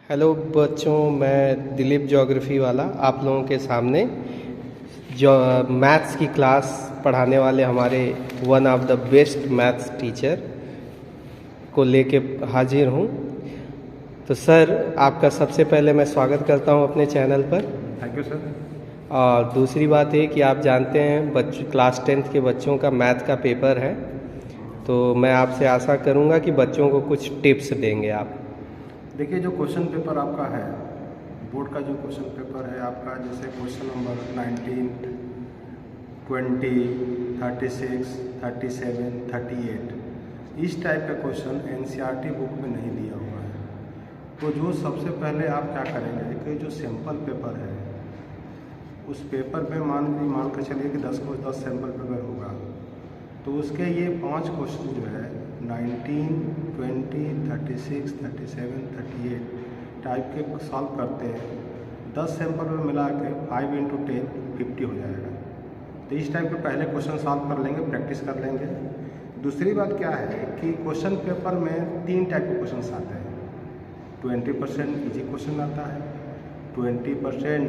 Hello बच्चों, मैं Dilip geography वाला आप लोगों के सामने जो मैथ्स की क्लास पढ़ाने वाले हमारे one of the best maths teacher को लेके हाजिर हूँ। तो सर, आपका सबसे पहले मैं स्वागत करता हूँ अपने चैनल पर। Thank you sir. और दूसरी बात है कि आप जानते हैं क्लास 10th के बच्चों का मैथ का पेपर है, तो मैं आपसे आशा करूँगा कि बच्चों को कुछ टिप्स देंगे आप। देखिए, जो क्वेश्चन पेपर आपका है, बोर्ड का जो क्वेश्चन पेपर है आपका, जैसे क्वेश्चन नंबर 19, 20, 36, 37, 38, इस टाइप का क्वेश्चन एनसीईआरटी बुक में नहीं दिया हुआ है। तो जो सबसे पहले आप क्या करेंगे कि जो सैम्पल पेपर है, उस पेपर में मान कर चलिए कि 10 सैम्पल पेपर होगा, तो उसके ये 5 क्वेश्चन जो है 19, 20, 36, 37, 38 टाइप के सॉल्व करते हैं। 10 सैंपल में मिला के 5 × 10 50 हो जाएगा। तो इस टाइप के पहले क्वेश्चन सॉल्व कर लेंगे, प्रैक्टिस कर लेंगे। दूसरी बात क्या है कि क्वेश्चन पेपर में 3 टाइप के क्वेश्चन आते हैं। 20% इजी क्वेश्चन आता है, 20%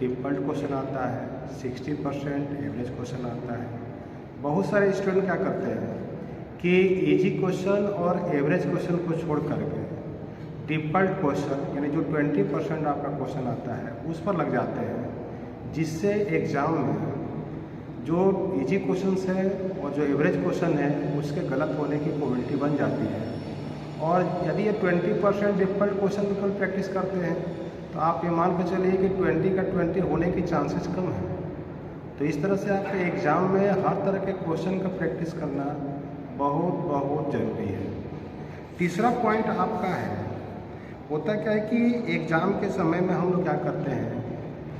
डिफ़िकल्ट क्वेश्चन आता है, 60% एवरेज क्वेश्चन आता है। बहुत सारे स्टूडेंट क्या करते हैं कि इजी क्वेश्चन और एवरेज क्वेश्चन को छोड़ करके डिफ़िकल्ट क्वेश्चन यानी जो 20% आपका क्वेश्चन आता है उस पर लग जाते हैं, जिससे एग्ज़ाम में जो इजी क्वेश्चन है और जो एवरेज क्वेश्चन है उसके गलत होने की प्रोबेबिलिटी बन जाती है। और यदि ये 20% डिफ़िकल्ट क्वेश्चन पर प्रैक्टिस करते हैं तो आप ये मान के चलिए कि 20 का 20 होने की चांसेस कम है। तो इस तरह से आपके एग्ज़ाम में हर तरह के क्वेश्चन का प्रैक्टिस करना बहुत ज़रूरी है। तीसरा पॉइंट आपका है, होता क्या है कि एग्ज़ाम के समय में हम लोग क्या करते हैं,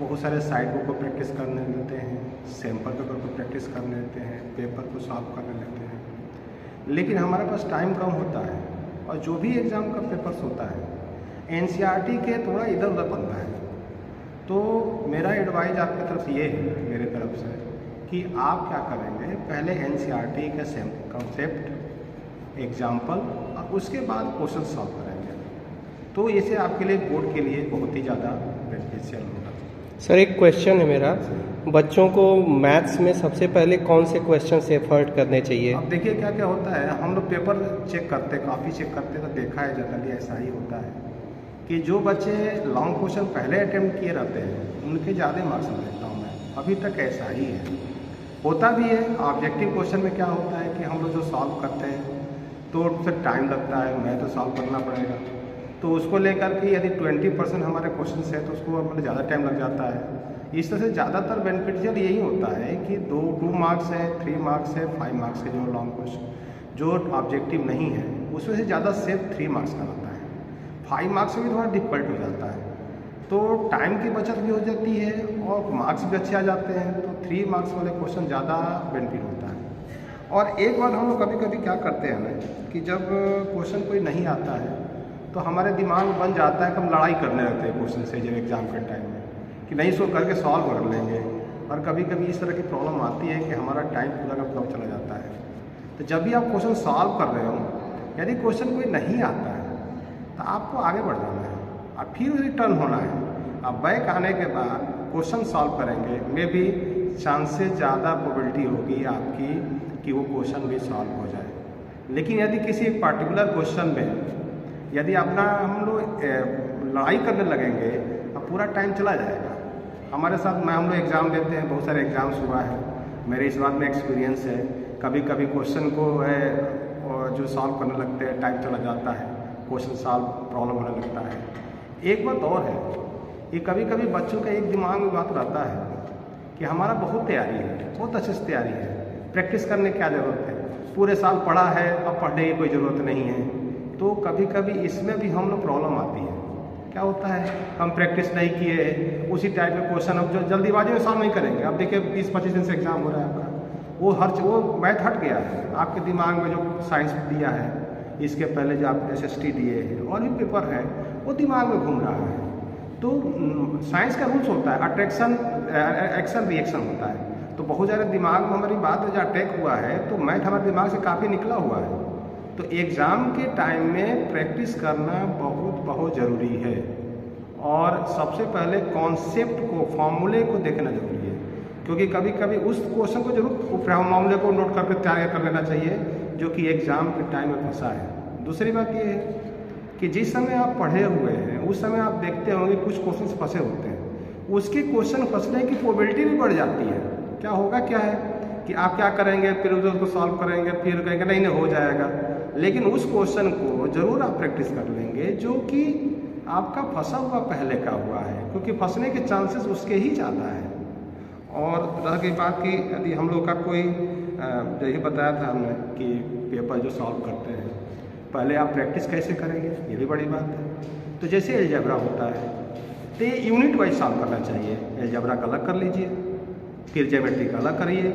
बहुत सारे साइड बुक को प्रैक्टिस करने लेते हैं, सैम्पल पेपर को प्रैक्टिस करने लेते हैं, पेपर को सॉल्व करने लेते हैं, लेकिन हमारे पास टाइम कम होता है और जो भी एग्ज़ाम का पेपर्स होता है एनसीईआरटी के थोड़ा इधर उधर बनता है। तो मेरा एडवाइज आपकी तरफ से ये है, मेरे तरफ से, कि आप क्या करेंगे, पहले एनसीईआरटी का कॉन्सेप्ट, एग्जाम्पल और उसके बाद क्वेश्चन सॉल्व करेंगे। तो इसे आपके लिए बोर्ड के लिए बहुत ही ज़्यादा बेनिफिशियल होगा। सर, एक क्वेश्चन है मेरा, बच्चों को मैथ्स में सबसे पहले कौन से क्वेश्चन से एफर्ट करने चाहिए? अब देखिए क्या क्या होता है, हम लोग पेपर चेक करते हैं, काफ़ी चेक करते हैं, तो देखा है जनरली ऐसा ही होता है कि जो बच्चे लॉन्ग क्वेश्चन पहले अटेम्प्ट किए रहते हैं उनके ज़्यादा मार्क्स देता हूँ मैं, अभी तक ऐसा ही है। होता भी है, ऑब्जेक्टिव क्वेश्चन में क्या होता है कि हम लोग जो सॉल्व करते हैं तो फिर टाइम लगता है, मैं तो सॉल्व करना पड़ेगा, तो उसको लेकर के यदि 20% हमारे क्वेश्चन है तो उसको मतलब ज़्यादा टाइम लग जाता है। इस तरह से ज़्यादातर बेनिफिशियल यही होता है कि 2 मार्क्स है, 3 मार्क्स है, 5 मार्क्स है, जो लॉन्ग क्वेश्चन जो ऑब्जेक्टिव नहीं है उसमें से ज़्यादा सेफ 3 मार्क्स का होता है। 5 मार्क्स में भी थोड़ा डिफ़िकल्ट हो जाता है, तो टाइम की बचत भी हो जाती है और मार्क्स भी अच्छे आ जाते हैं। तो 3 मार्क्स वाले क्वेश्चन ज़्यादा बेनिफिट होता है। और एक बात हम लोग कभी कभी क्या करते हैं ना कि जब क्वेश्चन कोई नहीं आता है तो हमारे दिमाग में बन जाता है कि हम लड़ाई करने लगते हैं क्वेश्चन से, जब एग्ज़ाम के टाइम में कि नहीं इसको करके सॉल्व कर लेंगे। और कभी कभी इस तरह की प्रॉब्लम आती है कि हमारा टाइम पूरा का पूरा चला जाता है। तो जब भी आप क्वेश्चन सॉल्व कर रहे हो, यदि क्वेश्चन कोई नहीं आता है तो आपको आगे बढ़ जाना है और फिर रिटर्न होना है। अब बैक आने के बाद क्वेश्चन सॉल्व करेंगे, मे भी चांसेस ज़्यादा प्रोबेबिलिटी होगी आपकी कि वो क्वेश्चन भी सॉल्व हो जाए। लेकिन यदि किसी पर्टिकुलर क्वेश्चन में यदि अपना हम लोग लड़ाई करने लगेंगे अब पूरा टाइम चला जाएगा। हमारे साथ हम लोग एग्ज़ाम देते हैं, बहुत सारे एग्ज़ाम्स हुआ है, मेरे इस बात में एक्सपीरियंस है। कभी कभी क्वेश्चन को है और जो सॉल्व करने लगते हैं टाइम चला जाता है, क्वेश्चन सॉल्व प्रॉब्लम होने लगता है। एक बात और है, ये कभी कभी बच्चों का एक दिमाग में बात रहता है कि हमारा बहुत तैयारी है, बहुत अच्छे से तैयारी है, प्रैक्टिस करने की क्या ज़रूरत है, पूरे साल पढ़ा है, अब पढ़ने की कोई ज़रूरत नहीं है। तो कभी कभी इसमें भी हम लोग प्रॉब्लम आती है। क्या होता है, हम प्रैक्टिस नहीं किए, उसी टाइप के क्वेश्चन अब जो जल्दीबाजी में सॉल्व नहीं करेंगे। अब देखिए 20-25 दिन से एग्ज़ाम हो रहा है आपका, वो मैथ हट गया है आपके दिमाग में, जो साइंस दिया है, इसके पहले जो आप SST दिए हैं और भी पेपर है, वो दिमाग में घूम रहा है। तो साइंस का रूल्स होता है, अट्रैक्शन एक्शन रिएक्शन होता है। तो बहुत ज़्यादा दिमाग में हमारी बात जो अटैक हुआ है तो मैथ हमारे दिमाग से काफ़ी निकला हुआ है। तो एग्ज़ाम के टाइम में प्रैक्टिस करना बहुत बहुत ज़रूरी है। और सबसे पहले कॉन्सेप्ट को, फॉर्मूले को देखना ज़रूरी है, क्योंकि कभी कभी उस क्वेश्चन को जरूर फॉर्मूले को नोट करके तैयार कर लेना चाहिए जो कि एग्ज़ाम के टाइम में फंसा है। दूसरी बात ये है कि जिस समय आप पढ़े हुए हैं उस समय आप देखते होंगे कुछ क्वेश्चन फंसे होते हैं, उसके क्वेश्चन फंसने की प्रोबेबिलिटी भी बढ़ जाती है। क्या होगा, क्या है कि आप क्या करेंगे, फिर उसको सॉल्व करेंगे, फिर कहेंगे नहीं नहीं हो जाएगा, लेकिन उस क्वेश्चन को ज़रूर आप प्रैक्टिस कर लेंगे जो कि आपका फंसा हुआ पहले का हुआ है, क्योंकि फंसने के चांसेस उसके ही ज़्यादा है। और रह गई बात कि यदि हम लोग का कोई यही बताया था हमने कि पेपर जो सॉल्व करते हैं पहले आप प्रैक्टिस कैसे करेंगे, ये भी बड़ी बात है। तो जैसे अलजेब्रा होता है तो ये यूनिट वाइज सॉल्व करना चाहिए। अलजेब्रा का अलग कर लीजिए, फिर ज्योमेट्री का अलग करिए,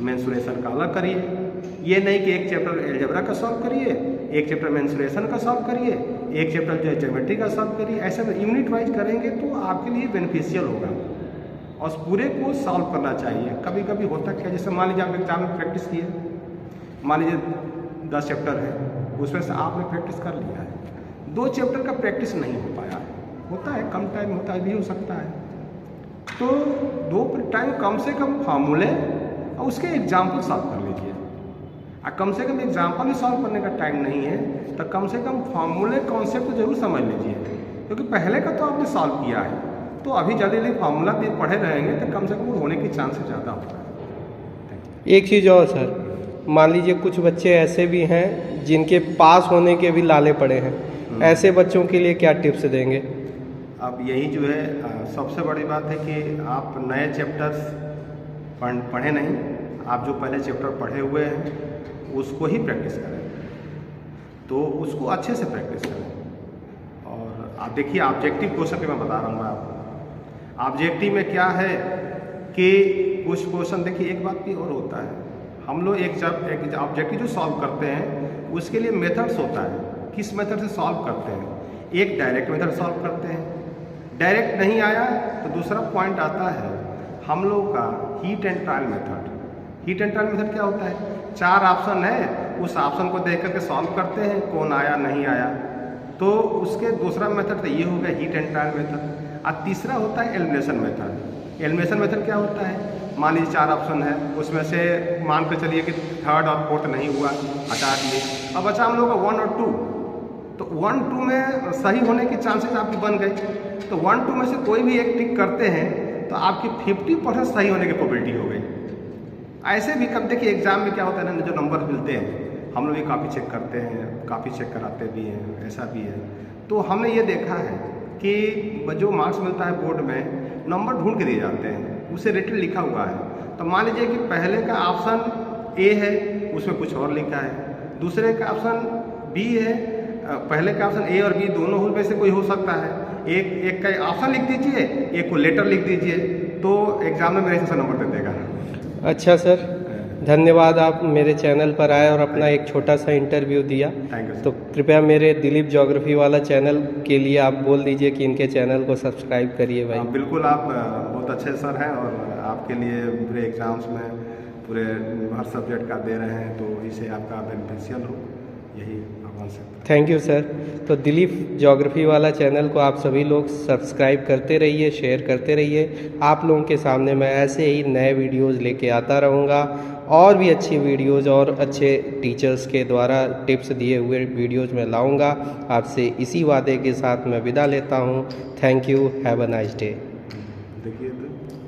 मेंसुरेशन का अलग करिए। ये नहीं कि एक चैप्टर अलजेब्रा का सॉल्व करिए, एक चैप्टर मेंसुरेशन का सॉल्व करिए, एक चैप्टर जो ज्योमेट्री का सॉल्व करिए। ऐसे में यूनिट वाइज करेंगे तो आपके लिए बेनिफिशियल होगा और पूरे को सॉल्व करना चाहिए। कभी कभी होता क्या, जैसे मान लीजिए आप एग्जाम में प्रैक्टिस किए, मान लीजिए 10 चैप्टर है, उसमें से आपने प्रैक्टिस कर लिया है, 2 चैप्टर का प्रैक्टिस नहीं हो पाया, होता है, कम टाइम होता है, भी हो सकता है। तो 2 टाइम कम से कम फार्मूले और उसके एग्जाम्पल सॉल्व कर लीजिए। और कम से कम एग्जाम्पल ही सॉल्व करने का टाइम नहीं है तो कम से कम फार्मूले कॉन्सेप्ट को जरूर समझ लीजिए, क्योंकि पहले का तो आपने सॉल्व किया है, तो अभी जल्दी जल्दी फार्मूला भी पढ़े रहेंगे तो कम से कम होने की चांसेस ज़्यादा होता है। एक चीज़ और सर, मान लीजिए कुछ बच्चे ऐसे भी हैं जिनके पास होने के भी लाले पड़े हैं, ऐसे बच्चों के लिए क्या टिप्स देंगे? अब यही जो है सबसे बड़ी बात है कि आप नए चैप्टर्स पढ़े नहीं, आप जो पहले चैप्टर पढ़े हुए हैं उसको ही प्रैक्टिस करें, तो उसको अच्छे से प्रैक्टिस करें। और आप देखिए ऑब्जेक्टिव क्वेश्चन के मैं बता रहा हूँ आपको, ऑब्जेक्टिव में क्या है कि कुछ क्वेश्चन, देखिए एक बात भी और होता है, हम लोग एक ऑब्जेक्टिव जो सॉल्व करते हैं उसके लिए मेथड्स होता है, किस मेथड से सॉल्व करते हैं। एक डायरेक्ट मेथड सॉल्व करते हैं, डायरेक्ट नहीं आया तो दूसरा पॉइंट आता है हम लोग का heat and trial method. Heat and trial method क्या होता है, 4 ऑप्शन है, उस ऑप्शन को देख करके सॉल्व करते हैं, कौन आया नहीं आया, तो उसके दूसरा मेथड तो ये हो गया हीट एंड ट्रायल मेथड। और तीसरा होता है एलिमिनेशन मेथड। एलिमिनेशन मेथड क्या होता है, मान लीजिए 4 ऑप्शन है, उसमें से मान कर चलिए कि 3rd और 4th नहीं हुआ, हटा दिए, अब बचा हम लोग का 1 और 2, तो 1, 2 में सही होने की चांसेस आपकी बन गई, तो 1, 2 में से कोई भी एक टिक करते हैं तो आपकी 50% सही होने की प्रोबेबिलिटी हो गई। ऐसे भी कब देखिए एग्जाम में क्या होता है ना, जो नंबर मिलते हैं हम लोग भी काफ़ी चेक करते हैं, काफ़ी चेक कराते भी हैं, ऐसा भी है। तो हमने ये देखा है कि जो मार्क्स मिलता है बोर्ड में नंबर ढूंढ के दिए जाते हैं, उसे रेटेड लिखा हुआ है। तो मान लीजिए कि पहले का ऑप्शन ए है, उसमें कुछ और लिखा है, दूसरे का ऑप्शन बी है, पहले का ऑप्शन ए और बी दोनों में से कोई हो सकता है, एक का ऑप्शन लिख दीजिए, एक को लेटर लिख दीजिए, तो एग्जाम में मेरे हिसाब से नंबर दे देगा। अच्छा सर, धन्यवाद, आप मेरे चैनल पर आए और अपना एक छोटा सा इंटरव्यू दिया। Thank you. तो कृपया मेरे दिलीप ज्योग्राफी वाला चैनल के लिए आप बोल दीजिए कि इनके चैनल को सब्सक्राइब करिए भाई। बिल्कुल, आप बहुत अच्छे सर हैं और आपके लिए पूरे एग्ज़ाम्स में पूरे हर सब्जेक्ट का दे रहे हैं, तो इसे आपका बेनिफिशियल हो, यही भगवान से। Thank you sir. तो दिलीप ज्योग्राफी वाला चैनल को आप सभी लोग सब्सक्राइब करते रहिए, शेयर करते रहिए। आप लोगों के सामने मैं ऐसे ही नए वीडियोस लेके आता रहूँगा, और भी अच्छी वीडियोस और अच्छे टीचर्स के द्वारा टिप्स दिए हुए वीडियोस में लाऊंगा। आपसे इसी वादे के साथ मैं विदा लेता हूँ। Thank you, have a nice day. देखिए तो